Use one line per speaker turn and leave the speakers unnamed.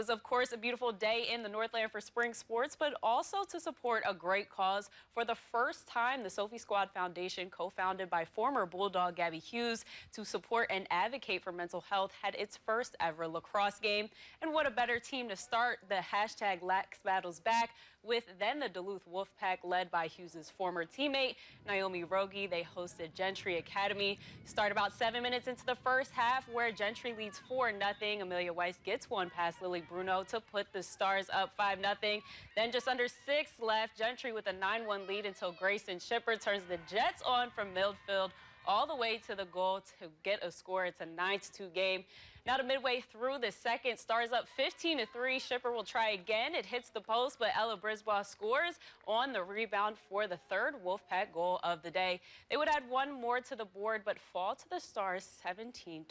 It was, of course, a beautiful day in the Northland for spring sports, but also to support a great cause. For the first time, the Sophie Squad Foundation, co-founded by former Bulldog Gabby Hughes to support and advocate for mental health, had its first ever lacrosse game. And what a better team to start the hashtag Lax Battles back with than the Duluth Wolfpack, led by Hughes' former teammate Naomi Rogi. They hosted Gentry Academy. Start about 7 minutes into the first half, where Gentry leads 4-0. Amelia Weiss gets one past Lily Bruno to put the Stars up 5-0. Then just under 6 left, Gentry with a 9-1 lead until Grayson Shipper turns the Jets on from midfield all the way to the goal to get a score. It's a 9-2 game. Now to midway through the second, Stars up 15-3. Shipper will try again. It hits the post, but Ella Brisbaugh scores on the rebound for the third Wolfpack goal of the day. They would add one more to the board, but fall to the Stars 17-4.